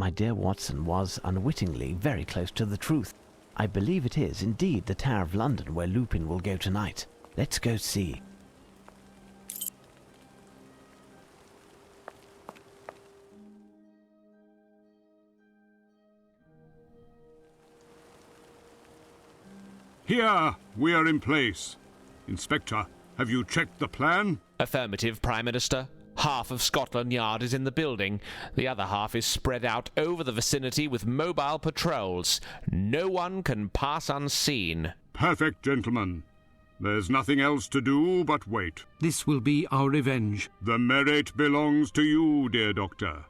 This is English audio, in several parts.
My dear Watson was, unwittingly, very close to the truth. I believe it is, indeed, the Tower of London where Lupin will go tonight. Let's go see. Here, we are in place. Inspector, have you checked the plan? Affirmative, Prime Minister. Half of Scotland Yard is in the building. The other half is spread out over the vicinity with mobile patrols. No one can pass unseen. Perfect, gentlemen. There's nothing else to do but wait. This will be our revenge. The merit belongs to you, dear Doctor.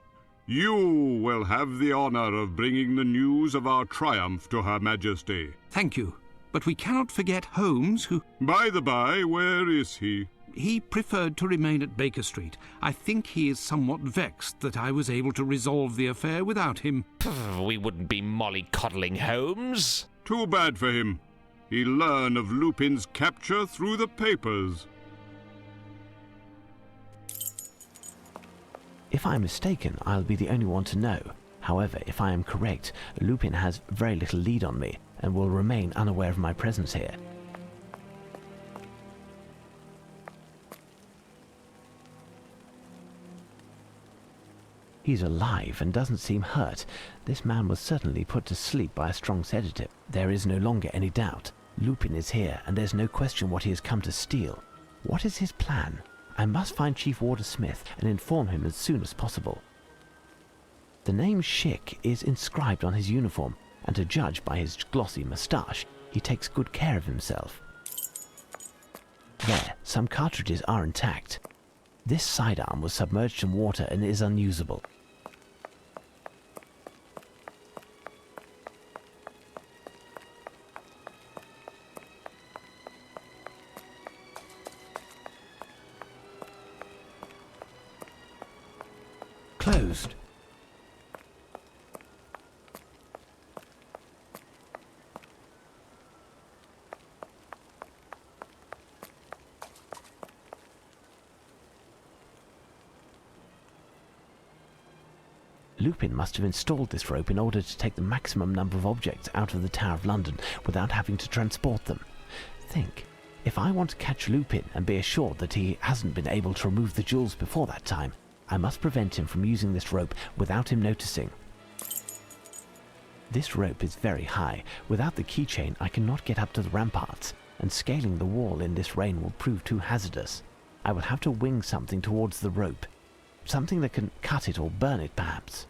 You will have the honor of bringing the news of our triumph to Her Majesty. Thank you. But we cannot forget Holmes, who... By the by, where is he? He preferred to remain at Baker Street. I think he is somewhat vexed that I was able to resolve the affair without him. We wouldn't be mollycoddling Holmes. Too bad for him. He learned of Lupin's capture through the papers. If I'm mistaken, I'll be the only one to know. However, if I am correct, Lupin has very little lead on me and will remain unaware of my presence here. He's alive and doesn't seem hurt. This man was certainly put to sleep by a strong sedative. There is no longer any doubt. Lupin is here, and there's no question what he has come to steal. What is his plan? I must find Chief Warder Smith and inform him as soon as possible. The name Schick is inscribed on his uniform, and to judge by his glossy moustache, he takes good care of himself. There, some cartridges are intact. This sidearm was submerged in water and is unusable. Closed. Lupin must have installed this rope in order to take the maximum number of objects out of the Tower of London without having to transport them. Think, if I want to catch Lupin and be assured that he hasn't been able to remove the jewels before that time, I must prevent him from using this rope without him noticing. This rope is very high. Without the keychain, I cannot get up to the ramparts, and scaling the wall in this rain will prove too hazardous. I will have to wing something towards the rope. Something that can cut it or burn it, perhaps.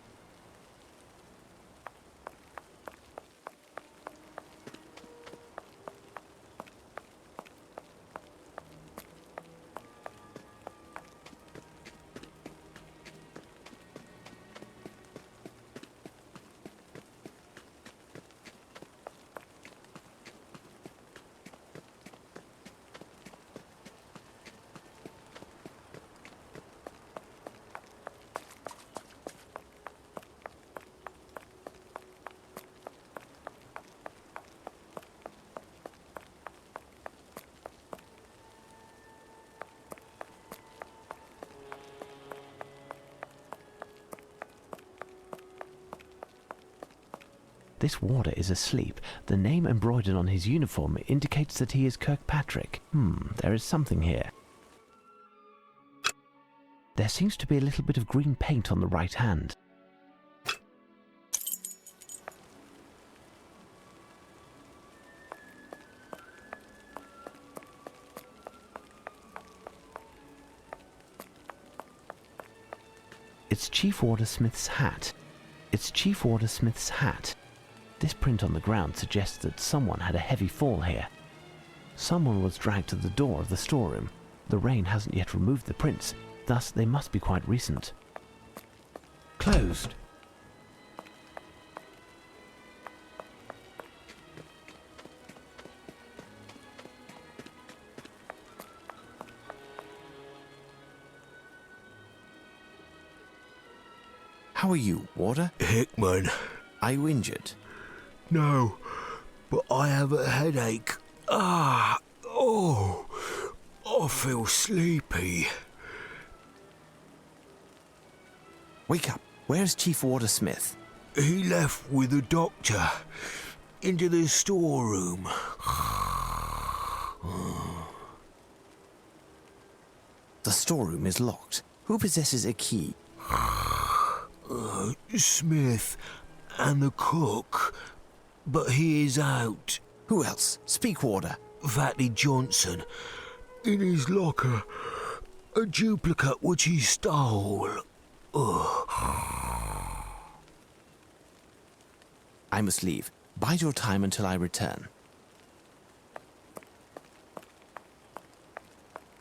This warder is asleep. The name embroidered on his uniform indicates that he is Kirkpatrick. There is something here. There seems to be a little bit of green paint on the right hand. It's Chief Warder Smith's hat. It's Chief Warder Smith's hat. This print on the ground suggests that someone had a heavy fall here. Someone was dragged to the door of the storeroom. The rain hasn't yet removed the prints, thus they must be quite recent. Closed. How are you, Warder? Hickman. Are you injured? No, but I have a headache. I feel sleepy. Wake up. Where's Chief Warder Smith? He left with the doctor into the storeroom. The storeroom is locked. Who possesses a key? Smith and the cook, but he is out. Who else? Speak, Warder. Fatty Johnson, in his locker, a duplicate which he stole. I must leave. Bide your time until I return.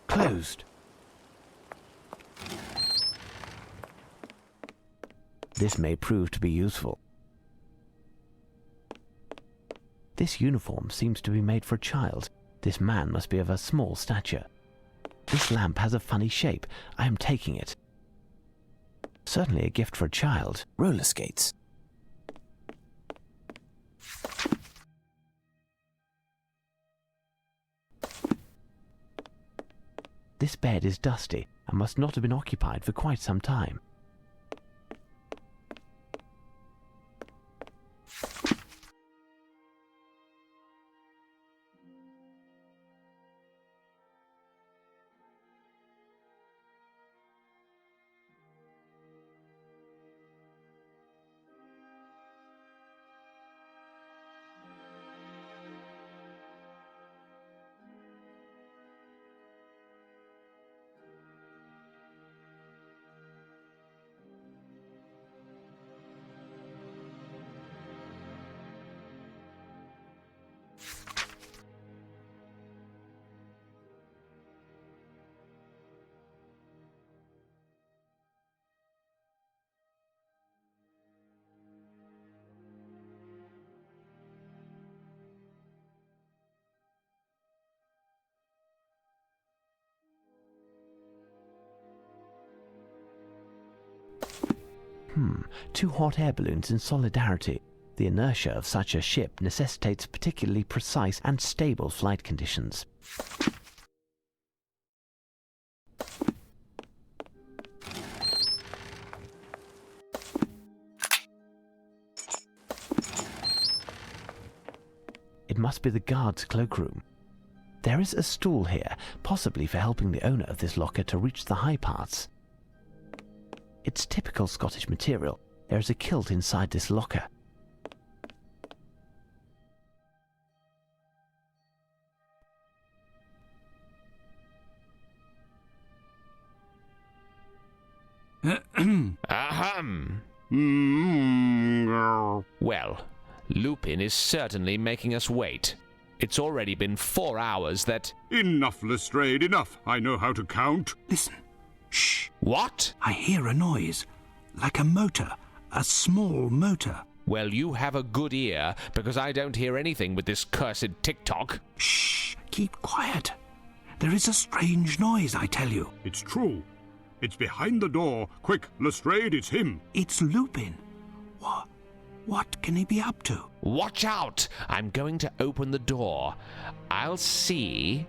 Closed. This may prove to be useful. This uniform seems to be made for a child. This man must be of a small stature. This lamp has a funny shape. I am taking it. Certainly a gift for a child. Roller skates. This bed is dusty and must not have been occupied for quite some time. Two hot air balloons in solidarity. The inertia of such a ship necessitates particularly precise and stable flight conditions. It must be the guard's cloakroom. There is a stool here, possibly for helping the owner of this locker to reach the high parts. It's typical Scottish material. There is a kilt inside this locker. Ahem. Well, Lupin is certainly making us wait. It's already been 4 hours that... Enough, Lestrade, enough. I know how to count. Listen. Shh. What? I hear a noise. Like a motor. A small motor. Well, you have a good ear, because I don't hear anything with this cursed tick-tock. Shh. Keep quiet. There is a strange noise, I tell you. It's true. It's behind the door. Quick, Lestrade, it's him. It's Lupin. What can he be up to? Watch out! I'm going to open the door. I'll see...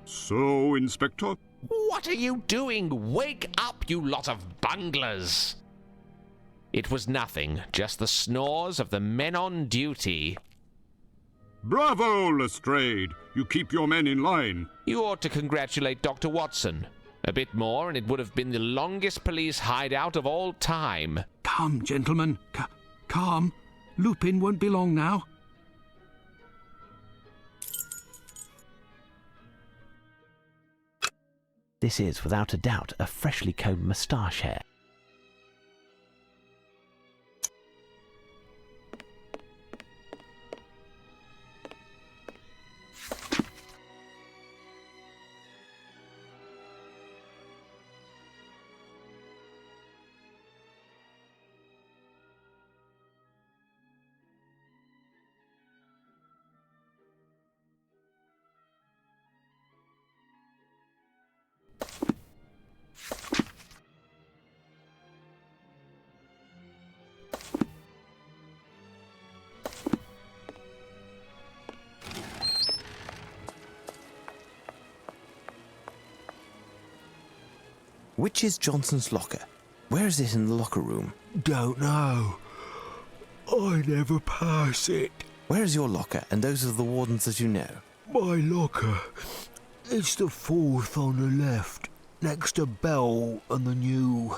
So, Inspector? What are you doing? Wake up, you lot of bunglers! It was nothing, just the snores of the men on duty. Bravo, Lestrade! You keep your men in line. You ought to congratulate Dr. Watson. A bit more, and it would have been the longest police hideout of all time. Calm, gentlemen. Calm. Lupin won't be long now. This is, without a doubt, a freshly combed moustache hair. Which is Johnson's locker? Where is it in the locker room? Don't know. I never pass it. Where is your locker and those of the wardens that you know? My locker. It's the fourth on the left, next to Bell and the new.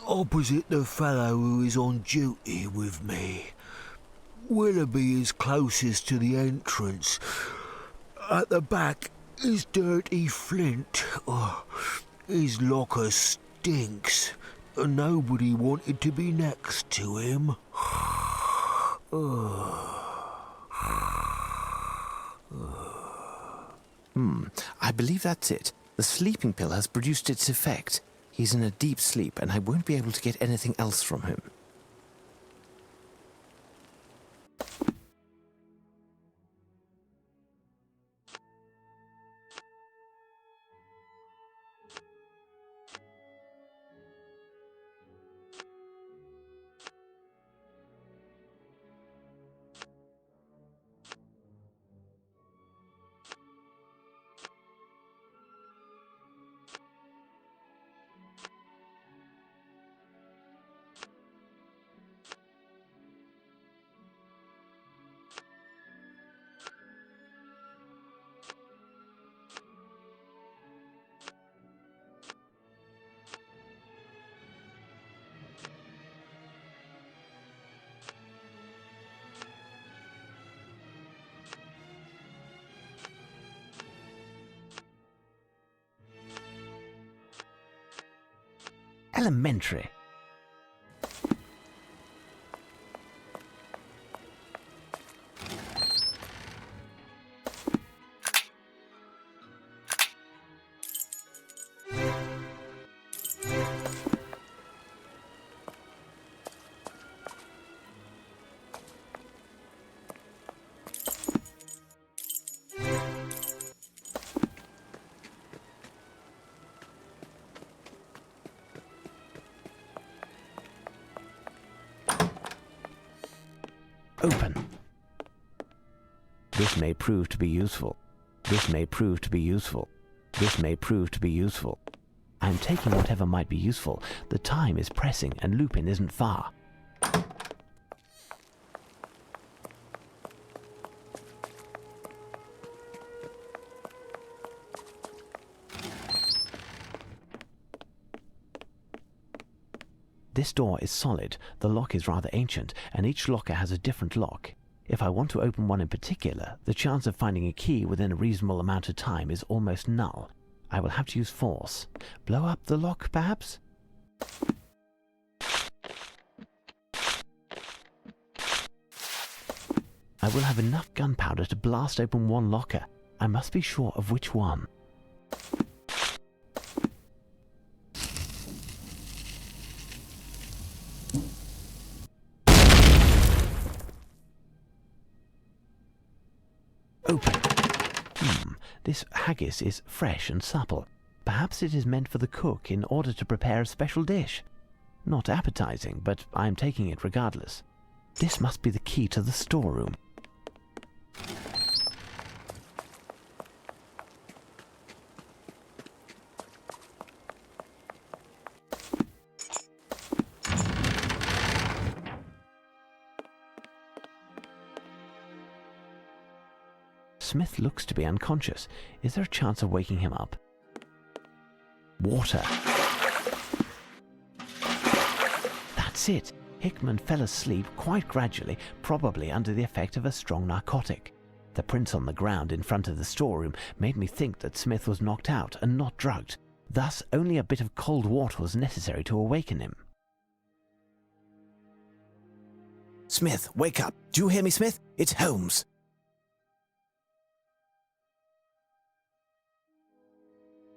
Opposite the fellow who is on duty with me. Willoughby is closest to the entrance. At the back is Dirty Flint. Oh, his locker stinks, and nobody wanted to be next to him. I believe that's it. The sleeping pill has produced its effect. He's in a deep sleep, and I won't be able to get anything else from him. Elementary. Open. This may prove to be useful. This may prove to be useful. This may prove to be useful. I'm taking whatever might be useful. The time is pressing and Lupin isn't far. This door is solid, the lock is rather ancient, and each locker has a different lock. If I want to open one in particular, the chance of finding a key within a reasonable amount of time is almost null. I will have to use force. Blow up the lock, perhaps? I will have enough gunpowder to blast open one locker. I must be sure of which one. Open. This haggis is fresh and supple. Perhaps it is meant for the cook in order to prepare a special dish. Not appetizing, but I am taking it regardless. This must be the key to the storeroom. Smith looks to be unconscious. Is there a chance of waking him up? Water. That's it. Hickman fell asleep quite gradually, probably under the effect of a strong narcotic. The prints on the ground in front of the storeroom made me think that Smith was knocked out and not drugged. Thus, only a bit of cold water was necessary to awaken him. Smith, wake up. Do you hear me, Smith? It's Holmes.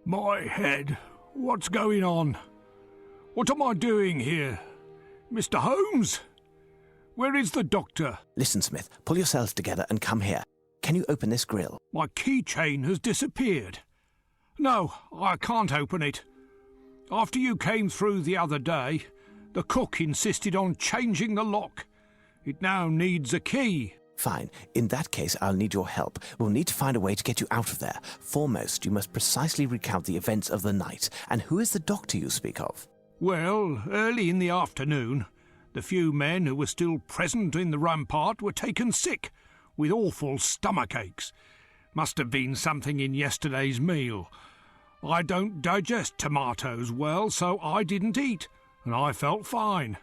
My head, what's going on? What am I doing here? Mr. Holmes? Where is the doctor? Listen, Smith, pull yourself together and come here. Can you open this grill? My keychain has disappeared. No, I can't open it. After you came through the other day, the cook insisted on changing the lock. It now needs a key. Fine. In that case, I'll need your help. We'll need to find a way to get you out of there. Foremost, you must precisely recount the events of the night. And who is the doctor you speak of? Well, early in the afternoon, the few men who were still present in the rampart were taken sick, with awful stomach aches. Must have been something in yesterday's meal. I don't digest tomatoes well, so I didn't eat, and I felt fine.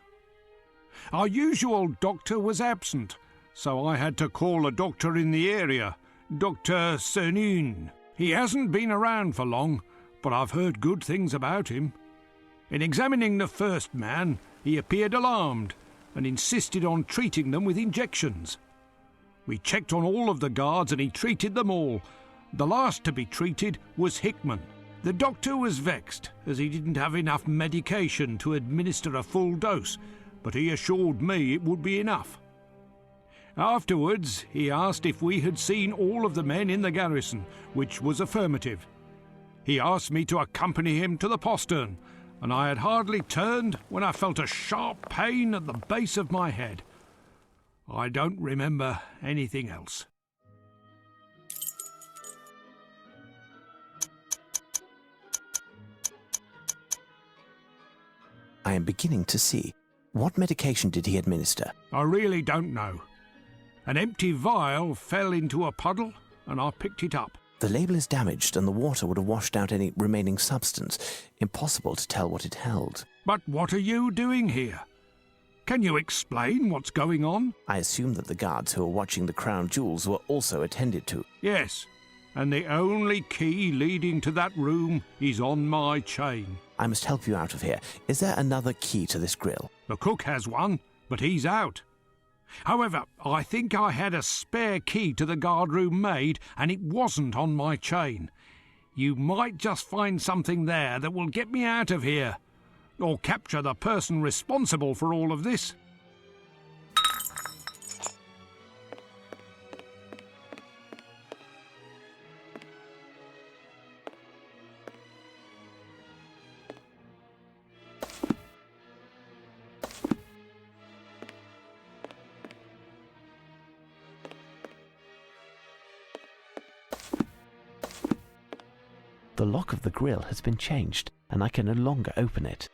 Our usual doctor was absent, so I had to call a doctor in the area, Dr. Cernin. He hasn't been around for long, but I've heard good things about him. In examining the first man, he appeared alarmed and insisted on treating them with injections. We checked on all of the guards and he treated them all. The last to be treated was Hickman. The doctor was vexed, as he didn't have enough medication to administer a full dose, but he assured me it would be enough. Afterwards, he asked if we had seen all of the men in the garrison, which was affirmative. He asked me to accompany him to the postern, and I had hardly turned when I felt a sharp pain at the base of my head. I don't remember anything else. I am beginning to see. What medication did he administer? I really don't know. An empty vial fell into a puddle, and I picked it up. The label is damaged and the water would have washed out any remaining substance. Impossible to tell what it held. But what are you doing here? Can you explain what's going on? I assume that the guards who are watching the crown jewels were also attended to. Yes, and the only key leading to that room is on my chain. I must help you out of here. Is there another key to this grill? The cook has one, but he's out. However, I think I had a spare key to the guardroom maid, and it wasn't on my chain. You might just find something there that will get me out of here, or capture the person responsible for all of this. The lock of the grill has been changed, and I can no longer open it.